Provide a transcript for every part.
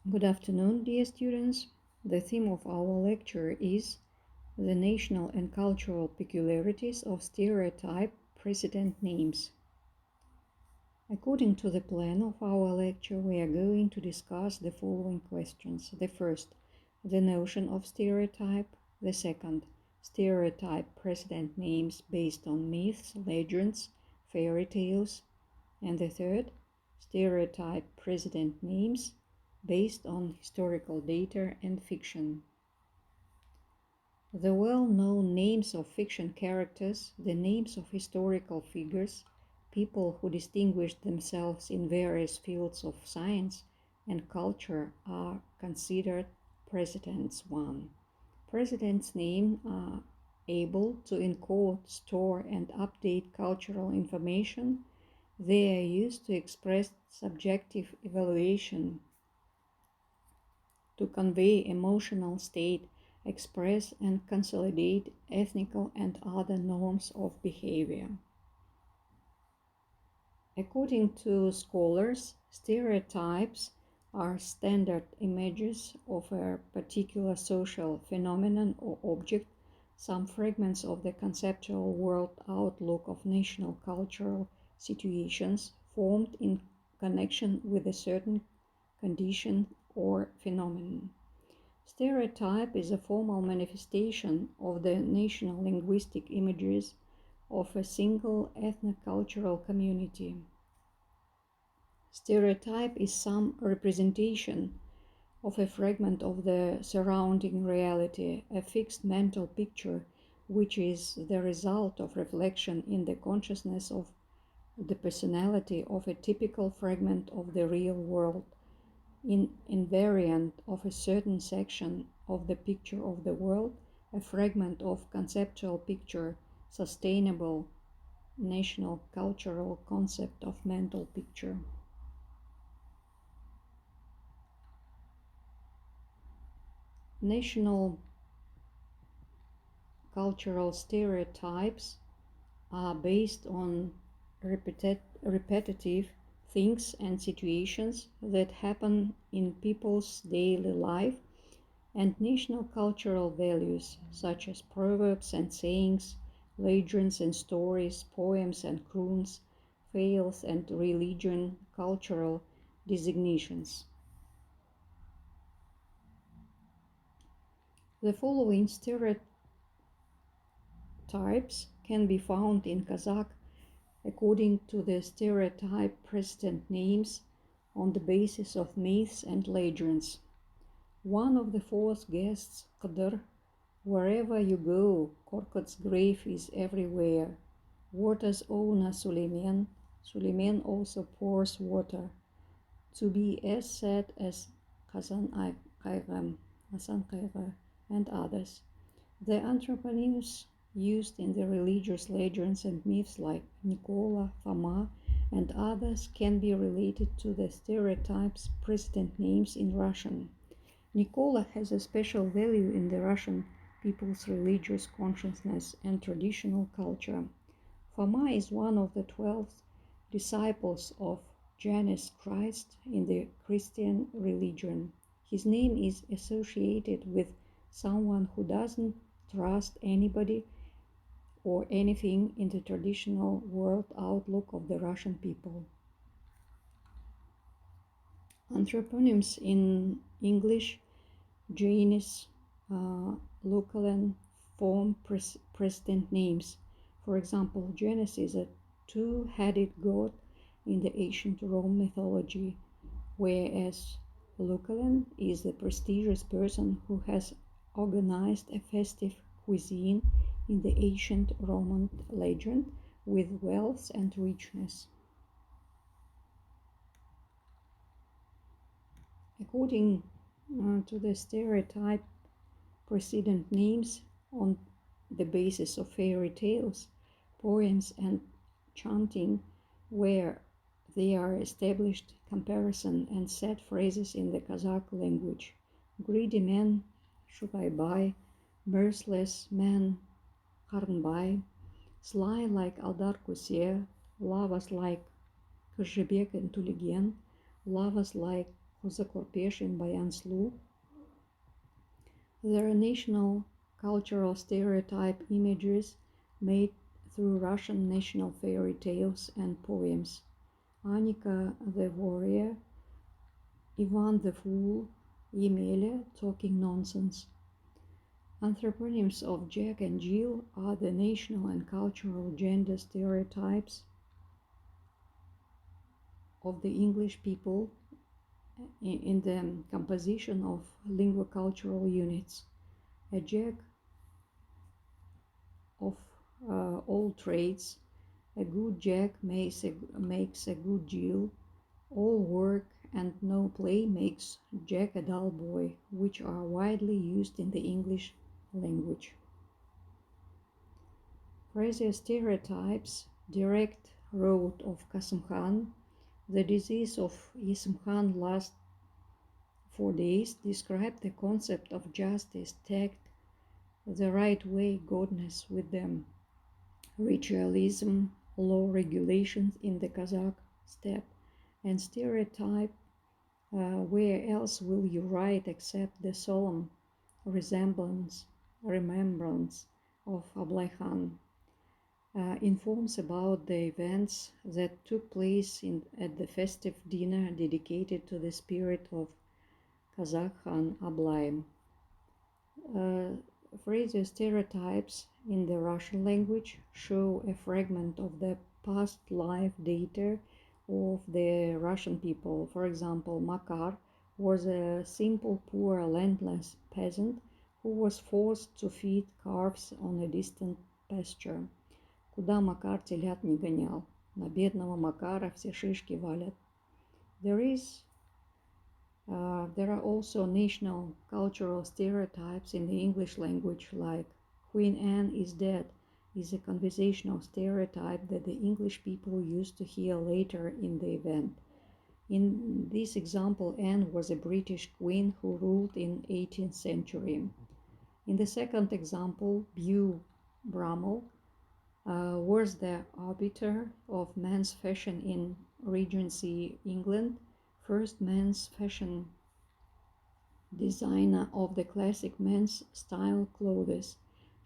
Good afternoon, dear students. The theme of our lecture is the national and cultural peculiarities of stereotype precedent names. According to the plan of our lecture, we are going to discuss the following questions. The first, the notion of stereotype. The second, stereotype precedent names based on myths, legends, fairy tales. And the third, stereotype precedent names based on historical data and fiction. The well-known names of fiction characters, the names of historical figures, people who distinguished themselves in various fields of science and culture are considered precedents. 1. Precedents names are able to encode, store, and update cultural information. They are used to express subjective evaluation, to convey emotional state, express and consolidate ethnical and other norms of behavior. According to scholars, stereotypes are standard images of a particular social phenomenon or object, some fragments of the conceptual world outlook of national cultural situations formed in connection with a certain condition or phenomenon. Stereotype is a formal manifestation of the national linguistic images of a single ethnocultural community. Stereotype is some representation of a fragment of the surrounding reality, a fixed mental picture which is the result of reflection in the consciousness of the personality of a typical fragment of the real world, invariant of a certain section of the picture of the world, a fragment of conceptual picture, sustainable national cultural concept of mental picture. National cultural stereotypes are based on repetitive things and situations that happen in people's daily life, and national cultural values such as proverbs and sayings, legends and stories, poems and croons, faiths and religion, cultural designations. The following stereotypes can be found in Kazakh according to the stereotype precedent names on the basis of myths and legends. One of the fourth guests, Qadr, wherever you go, Korkut's grave is everywhere. Water's owner, Suleiman also pours water. To be as sad as Hasan Kayga, and others. The anthroponyms used in the religious legends and myths like Nikola, Foma, and others can be related to the stereotypes precedent names in Russian. Nikola has a special value in the Russian people's religious consciousness and traditional culture. Foma is one of the 12 disciples of Jesus Christ in the Christian religion. His name is associated with someone who doesn't trust anybody or anything in the traditional world outlook of the Russian people. Anthroponyms in English, Janus, local and form precedent names. For example, Janus is a two-headed god in the ancient Rome mythology, whereas Lucalan is the prestigious person who has organized a festive cuisine in the ancient Roman legend with wealth and richness. According to the stereotype precedent names on the basis of fairy tales, poems and chanting, where they are established comparison and set phrases in the Kazakh language. Greedy man, Shugaybai, merciless man, Karnbai, sly like Aldar Kusier, lavas like Kazhebek and Tuligen, lavas like Uzakor Bayan Slu. There are national cultural stereotype images made through Russian national fairy tales and poems. Annika the warrior, Ivan the fool, Yemelya talking nonsense. Anthroponyms of Jack and Jill are the national and cultural gender stereotypes of the English people in the composition of linguocultural units. A Jack of all trades, a good Jack makes a good Jill, all work and no play makes Jack a dull boy, which are widely used in the English language. Phraseostereotypes, direct road of Qasem Khan, the disease of Qasem Khan last 4 days, describe the concept of justice, tact, the right way, godness with them, ritualism, law regulations in the Kazakh steppe, and stereotype, where else will you write except the solemn remembrance of Ablai Khan, informs about the events that took place at the festive dinner dedicated to the spirit of Kazakh Khan Ablai. Phraseostereotypes in the Russian language show a fragment of the past life data of the Russian people. For example, Makar was a simple, poor, landless peasant who was forced to feed calves on a distant pasture. Куда Макар телят не гонял, на бедного Макара все шишки валят. There are also national cultural stereotypes in the English language, like Queen Anne is dead is a conversational stereotype that the English people used to hear later in the event. In this example, Anne was a British queen who ruled in 18th century. In the second example, Beau Brummel was the arbiter of men's fashion in Regency England, first men's fashion designer of the classic men's style clothes.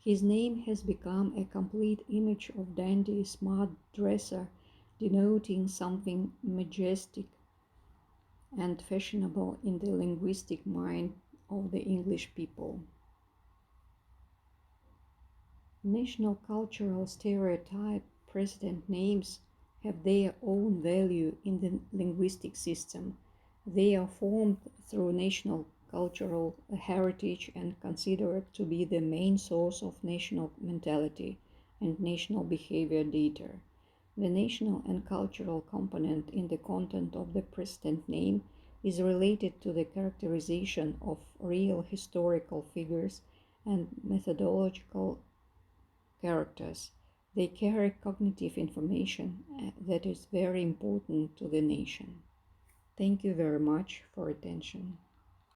His name has become a complete image of dandy, smart dresser, denoting something majestic and fashionable in the linguistic mind of the English people. National cultural stereotype president names have their own value in the linguistic system. They are formed through national cultural heritage and considered to be the main source of national mentality and national behavior data. The national and cultural component in the content of the president name is related to the characterization of real historical figures and methodological characters. They carry cognitive information that is very important to the nation. Thank you very much for attention.